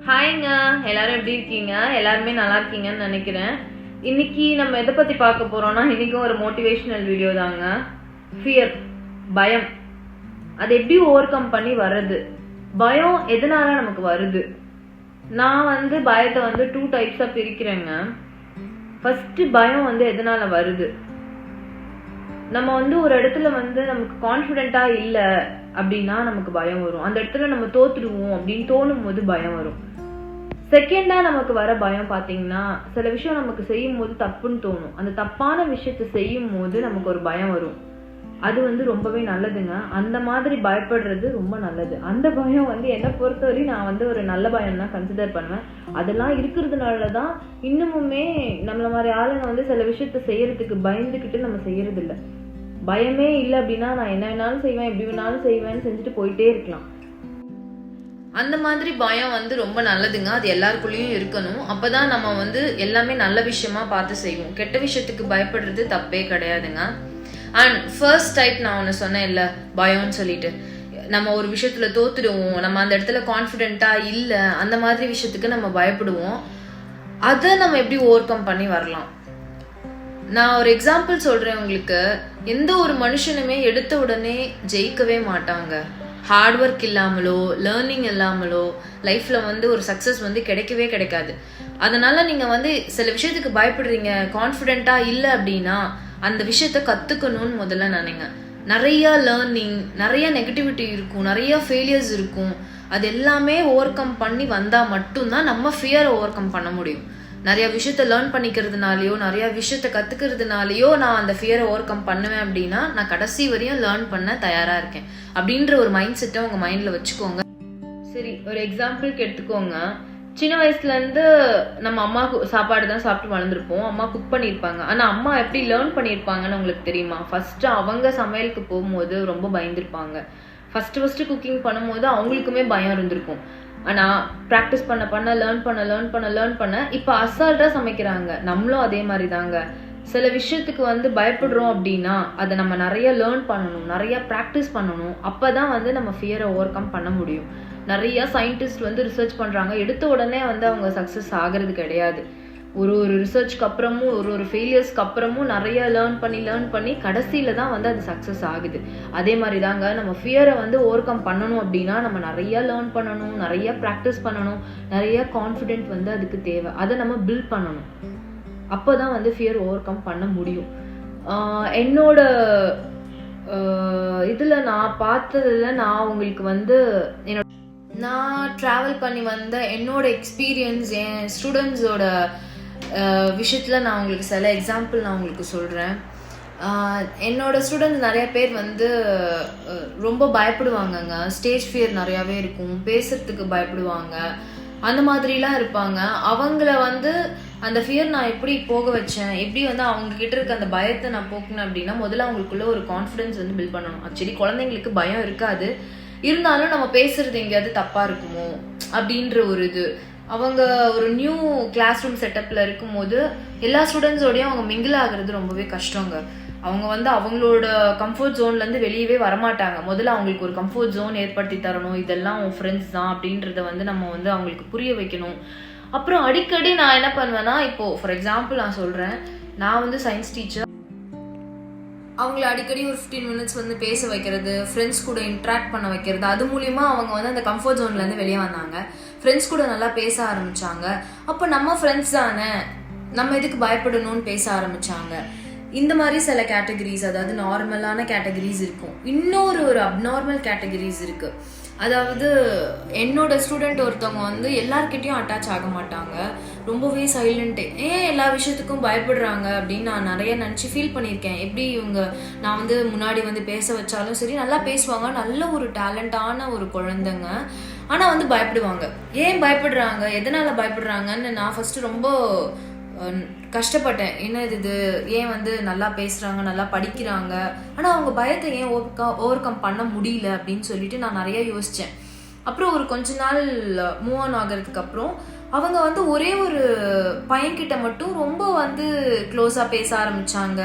ஹாய்ங்க, எல்லாரும் எப்படி இருக்கீங்க? எல்லாருமே நல்லா இருக்கீங்கன்னு நினைக்கிறேன். இன்னைக்கு நம்ம எதை பத்தி பார்க்க போறோம்னா, இன்னைக்கும் ஒரு மோட்டிவேஷனல் வீடியோ தாங்க. ஃபியர், பயம், அதை எப்படி ஓவர் கம் பண்ணி வர்றது, பயம் எதனால நமக்கு வருது. நான் பயத்தை 2 டைப்ஸா பிரிக்கிறேங்க. ஃபர்ஸ்ட், பயம் எதனால வருது. நம்ம ஒரு இடத்துல நமக்கு கான்ஃபிடென்ட்டா இல்ல அப்படின்னா நமக்கு பயம் வரும். அந்த இடத்துல நம்ம தோத்துடுவோம் அப்படின்னு தோணும் போது பயம் வரும். செகண்டா நமக்கு வர பயம் பாத்தீங்கன்னா, சில விஷயம் நமக்கு செய்யும் போது தப்புன்னு தோணும். அந்த தப்பான விஷயத்த செய்யும் போது நமக்கு ஒரு பயம் வரும். அது ரொம்பவே நல்லதுங்க. அந்த மாதிரி பயப்படுறது ரொம்ப நல்லது. அந்த பயம் என்னை பொறுத்தவரை நான் ஒரு நல்ல பயம் தான் கன்சிடர் பண்ணுவேன். அதெல்லாம் இருக்கிறதுனாலதான் இன்னமுமே நம்மள மாதிரி ஆளுங்க சில விஷயத்த செய்யறதுக்கு பயந்துகிட்டு நம்ம செய்யறது இல்லை. பயமே இல்லை அப்படின்னா நான் என்ன வேணாலும் செய்வேன், எப்படி வேணாலும் செய்வேன்னு செஞ்சுட்டு போயிட்டே இருக்கலாம். அந்த மாதிரி பயம் ரொம்ப நல்லதுங்க. அது எல்லாருக்குள்ளேயும் இருக்கணும். அப்பதான் நம்ம எல்லாமே நல்ல விஷயமா பார்த்து செய்வோம். கெட்ட விஷயத்துக்கு பயப்படுறது தப்பே கிடையாதுங்க. அண்ட் ஃபர்ஸ்ட் டைப் நான் ஒன்று சொன்னேன் இல்லை, பயம்னு சொல்லிட்டு நம்ம ஒரு விஷயத்துல தோத்துடுவோம், நம்ம அந்த இடத்துல கான்ஃபிடென்ட்டா இல்லை, அந்த மாதிரி விஷயத்துக்கு நம்ம பயப்படுவோம். அதை நம்ம எப்படி ஓவர் கம் பண்ணி வரலாம். நான் ஒரு எக்ஸாம்பிள் சொல்றேன் உங்களுக்கு. எந்த ஒரு மனுஷனுமே எடுத்த உடனே ஜெயிக்கவே மாட்டாங்க. ஹார்ட் ஒர்க் இல்லாமலோ லேர்னிங் இல்லாமலோ லைஃப்ல ஒரு சக்சஸ் கிடைக்கவே கிடைக்காது. அதனால நீங்க சில விஷயத்துக்கு பயப்படுறீங்க, கான்ஃபிடென்ட்டா இல்லை அப்படின்னா அந்த விஷயத்த கத்துக்கணும்னு முதல்ல நினைங்க. நிறைய லேர்னிங், நிறைய நெகட்டிவிட்டி இருக்கும், நிறைய ஃபெயிலியர்ஸ் இருக்கும். அது எல்லாமே ஓவர் கம் பண்ணி வந்தா மட்டும்தான் நம்ம ஃபியரை ஓவர் கம் பண்ண முடியும். நிறைய விஷயத்த லேர்ன் பண்ணிக்கிறதுனாலயோ நிறைய விஷயத்த கத்துக்கிறதுனாலயோ நான் அந்த ஃபியரை ஓவர் கம் பண்ணுவேன் அப்படின்னா நான் கடைசி வரையும் லேர்ன் பண்ண தயாரா இருக்கேன் அப்படின்ற ஒரு மைண்ட் செட்டை உங்க மைண்ட்ல வச்சுக்கோங்க. சரி, ஒரு எக்ஸாம்பிளுக்கு எடுத்துக்கோங்க. சின்ன வயசுல இருந்து நம்ம அம்மா சாப்பாடு தான் சாப்பிட்டு வளர்ந்துருப்போம். அம்மா குக் பண்ணியிருப்பாங்க. ஆனா அம்மா எப்படி லேர்ன் பண்ணியிருப்பாங்கன்னு உங்களுக்கு தெரியுமா? ஃபர்ஸ்ட் அவங்க சமையலுக்கு போகும்போது ரொம்ப பயந்துருப்பாங்க. ஃபர்ஸ்ட் குக்கிங் பண்ணும்போது அவங்களுக்குமே பயம் இருந்திருக்கும். ஆனா ப்ராக்டிஸ் பண்ண லேர்ன் பண்ண இப்ப அசால்ட்டா சமைக்கிறாங்க. நம்மளும் அதே மாதிரி தாங்க. சில விஷயத்துக்கு பயப்படுறோம் அப்படின்னா அதை நம்ம நிறைய லேர்ன் பண்ணணும், நிறைய ப்ராக்டிஸ் பண்ணணும். அப்பதான் நம்ம ஃபியரை ஓவர் கம் பண்ண முடியும். நிறைய சயின்டிஸ்ட் ரிசர்ச் பண்றாங்க. எடுத்த உடனே அவங்க சக்சஸ் ஆகிறது கிடையாது. ஒரு ரிசர்ச்க்கு அப்புறமும் ஒரு ஃபெயிலியர்ஸ்க்கு அப்புறமும் நிறைய லேர்ன் பண்ணி கடைசியில தான் அது சக்சஸ் ஆகுது. அதே மாதிரி தாங்க நம்ம ஃபியரை ஓவர் கம் பண்ணணும் அப்படின்னா நம்ம நிறைய லேர்ன் பண்ணணும், நிறைய ப்ராக்டிஸ் பண்ணணும், நிறைய கான்ஃபிடென்ட் அதுக்கு தேவை. அதை நம்ம பில்ட் பண்ணணும். அப்போதான் ஃபியர் ஓவர் கம் பண்ண முடியும். என்னோட இதுல நான் பார்த்ததுல நான் உங்களுக்கு நான் ட்ராவல் பண்ணி வந்த என்னோட எக்ஸ்பீரியன்ஸ், என் ஸ்டூடெண்ட்ஸோட விஷயத்துல நான் உங்களுக்கு சில எக்ஸாம்பிள் நான் உங்களுக்கு சொல்றேன். என்னோட ஸ்டூடெண்ட்ஸ் நிறைய பேர் ரொம்ப பயப்படுவாங்கங்க. ஸ்டேஜ் ஃபியர் நிறையாவே இருக்கும். பேசுறதுக்கு பயப்படுவாங்க. அந்த மாதிரிலாம் இருப்பாங்க. அவங்கள அந்த ஃபியர் நான் எப்படி போக வச்சேன், எப்படி அவங்க கிட்ட இருக்க அந்த பயத்தை நான் போக்குனேன் அப்படின்னா முதல்ல அவங்களுக்குள்ள ஒரு கான்ஃபிடன்ஸ் பில்ட் பண்ணணும். ஆக்சுவலி குழந்தைங்களுக்கு பயம் இருக்காது, இருந்தாலும் நம்ம பேசுறது எங்கேயாவது தப்பா இருக்குமோ அப்படின்ற ஒரு இது. அவங்க ஒரு நியூ கிளாஸ் ரூம் செட்டப்ல இருக்கும்போது எல்லா ஸ்டூடெண்ட்ஸோடையும் அவங்க மிங்கிள் ஆகுறது ரொம்பவே கஷ்டங்க. அவங்க அவங்களோட கம்ஃபர்ட் ஜோன்ல இருந்து வெளியவே வரமாட்டாங்க. முதல்ல அவங்களுக்கு ஒரு கம்ஃபர்ட் ஜோன் ஏற்படுத்தி தரணும். இதெல்லாம் உன் ஃப்ரெண்ட்ஸ் தான் அப்படின்றத நம்ம அவங்களுக்கு புரிய வைக்கணும். அப்புறம் அடிக்கடி நான் என்ன பண்ணுவேன்னா, இப்போ ஃபார் எக்ஸாம்பிள் நான் சொல்றேன், நான் சயின்ஸ் டீச்சர். அவங்கள அடிக்கடி ஒரு 15 மினிட்ஸ் பேச வைக்கிறது, ஃப்ரெண்ட்ஸ் கூட இன்ட்ராக்ட் பண்ண வைக்கிறது. அது மூலியமா அவங்க அந்த கம்ஃபர்ட் ஜோன்ல இருந்து வெளியே வந்தாங்க. ஃப்ரெண்ட்ஸ் கூட நல்லா பேச ஆரம்பிச்சாங்க. அப்போ நம்ம ஃப்ரெண்ட்ஸ் தானே, நம்ம எதுக்கு பயப்படணும்னு பேச ஆரம்பிச்சாங்க. இந்த மாதிரி சில கேட்டகரிஸ், அதாவது நார்மலான கேட்டகரிஸ் இருக்கும். இன்னொரு அப்நார்மல் கேட்டகரிஸ் இருக்கு. அதாவது என்னோட ஸ்டூடெண்ட் ஒருத்தவங்க எல்லார்கிட்டையும் அட்டாச் ஆக மாட்டாங்க, ரொம்பவே சைலண்ட்டு. ஏன் எல்லா விஷயத்துக்கும் பயப்படுறாங்க அப்படின்னு நான் நிறைய நினச்சி ஃபீல் பண்ணியிருக்கேன். எப்படி நான் முன்னாடி பேச வச்சாலும் சரி நல்லா பேசுவாங்க, நல்ல ஒரு டேலண்டான ஒரு குழந்தைங்க. ஆனால் பயப்படுவாங்க. ஏன் பயப்படுறாங்க, எதனால பயப்படுறாங்கன்னு நான் ஃபர்ஸ்ட் ரொம்ப கஷ்டப்பட்டேன். என்ன இது, ஏன் நல்லா பேசுறாங்க, நல்லா படிக்கிறாங்க, ஆனா அவங்க பயத்தை ஏன் ஓவர் கம் பண்ண முடியல அப்படின்னு சொல்லிட்டு நான் நிறைய யோசிச்சேன். அப்புறம் ஒரு கொஞ்ச நாள் மூவ் ஆன் ஆகிறதுக்கு அப்புறம் அவங்க ஒரே ஒரு பையன்கிட்ட மட்டும் ரொம்ப க்ளோஸா பேச ஆரம்பிச்சாங்க.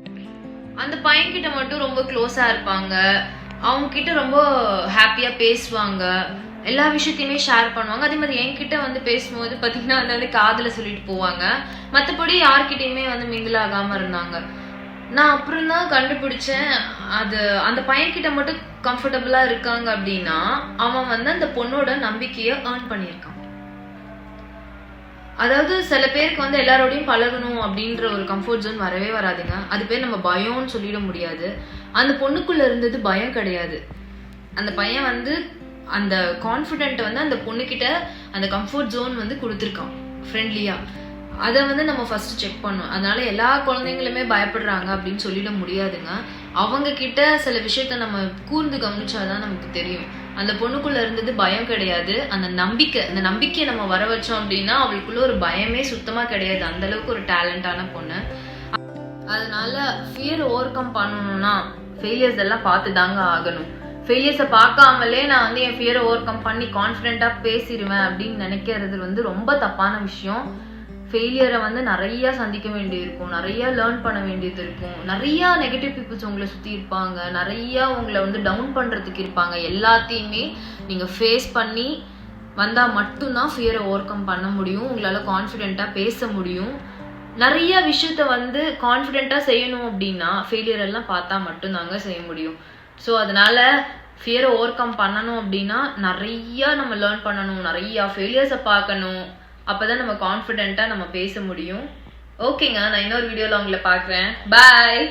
அந்த பையன்கிட்ட மட்டும் ரொம்ப க்ளோஸா இருப்பாங்க. அவங்க கிட்ட ரொம்ப ஹாப்பியா பேசுவாங்க. எல்லா விஷயத்தையுமே ஷேர் பண்ணுவாங்க. அதே மாதிரி என்கிட்ட வந்து பேசும்போது பார்த்தீங்கன்னா வந்து காதில் சொல்லிட்டு போவாங்க. மற்றபடி யார்கிட்டையுமே வந்து மிங்கிள் ஆகாமல் இருந்தாங்க. நான் அப்புறம் தான் கண்டுபிடிச்சேன், அது அந்த பையன்கிட்ட மட்டும் கம்ஃபர்டபுளாக இருக்காங்க அப்படின்னா அவன் வந்து அந்த பொண்ணோட நம்பிக்கையை ஏர்ன் பண்ணியிருக்கான். அதாவது சில பேருக்கு வந்து எல்லாரோடையும் பழகணும் அப்படின்ற ஒரு கம்ஃபர்ட் ஜோன் வரவே வராதுங்க. அது பேர் நம்ம பயம்னு சொல்லிட முடியாது. அந்த பொண்ணுக்குள்ள இருந்தது பயம் கிடையாது. அந்த பையன் வந்து அந்த கான்ஃபிடென்ட் வந்து அந்த பொண்ணுக்கிட்ட அந்த கம்ஃபர்ட் ஜோன் வந்து கொடுத்துருக்கான் ஃப்ரெண்ட்லியா. அதை வந்து நம்ம ஃபர்ஸ்ட் செக் பண்ணணும். அதனால எல்லா குழந்தைங்களுமே பயப்படுறாங்க அப்படின்னு சொல்லிட முடியாதுங்க. அவங்க கிட்ட சில விஷயத்த நம்ம கூர்ந்து கவனிச்சாதான் நமக்கு தெரியும். அந்த பொண்ணுக்குள்ள இருந்தது பயம் கிடையாது, அந்த நம்பிக்கையை நம்ம வர வச்சோம் அப்படின்னா அவளுக்குள்ள ஒரு பயமே சுத்தமா கிடையாது. அந்த அளவுக்கு ஒரு டேலண்டான பொண்ணு. அதனால ஃபியர் ஓவர் கம் பண்ணணும்னா ஃபெயிலியர்ஸ் எல்லாம் பார்த்து தாங்க ஆகணும். ஃபெயிலியர்ஸை பார்க்காமலே நான் வந்து என் ஃபியரை ஓவர் கம் பண்ணி கான்ஃபிடென்ட்டா பேசிடுவேன் அப்படின்னு நினைக்கிறது வந்து ரொம்ப தப்பான விஷயம். ஃபெயிலியரை வந்து நிறைய சந்திக்க வேண்டியிருக்கும், நிறைய லேர்ன் பண்ண வேண்டியது இருக்கும். நிறைய நெகட்டிவ் பீப்புள்ஸ் உங்களை சுற்றி இருப்பாங்க, நிறைய உங்களை வந்து டவுன் பண்ணுறதுக்கு இருப்பாங்க. எல்லாத்தையுமே நீங்கள் ஃபேஸ் பண்ணி வந்தால் மட்டும்தான் ஃபியரை ஓவர் கம் பண்ண முடியும். உங்களால் கான்ஃபிடென்ட்டாக பேச முடியும். நிறைய விஷயத்த வந்து கான்ஃபிடென்ட்டாக செய்யணும் அப்படின்னா ஃபெயிலியர் எல்லாம் பார்த்தா மட்டும்தாங்க செய்ய முடியும். ஸோ அதனால ஃபியரை ஓவர் கம் பண்ணணும் அப்படின்னா நிறைய நம்ம லேர்ன் பண்ணணும், நிறையா ஃபெயிலியர்ஸை பார்க்கணும். அப்பதான் நம்ம கான்ஃபிடென்ட்டா நம்ம பேச முடியும். ஓகேங்க, நான் இன்னொரு வீடியோல உங்களை பார்க்குறேன். பாய்.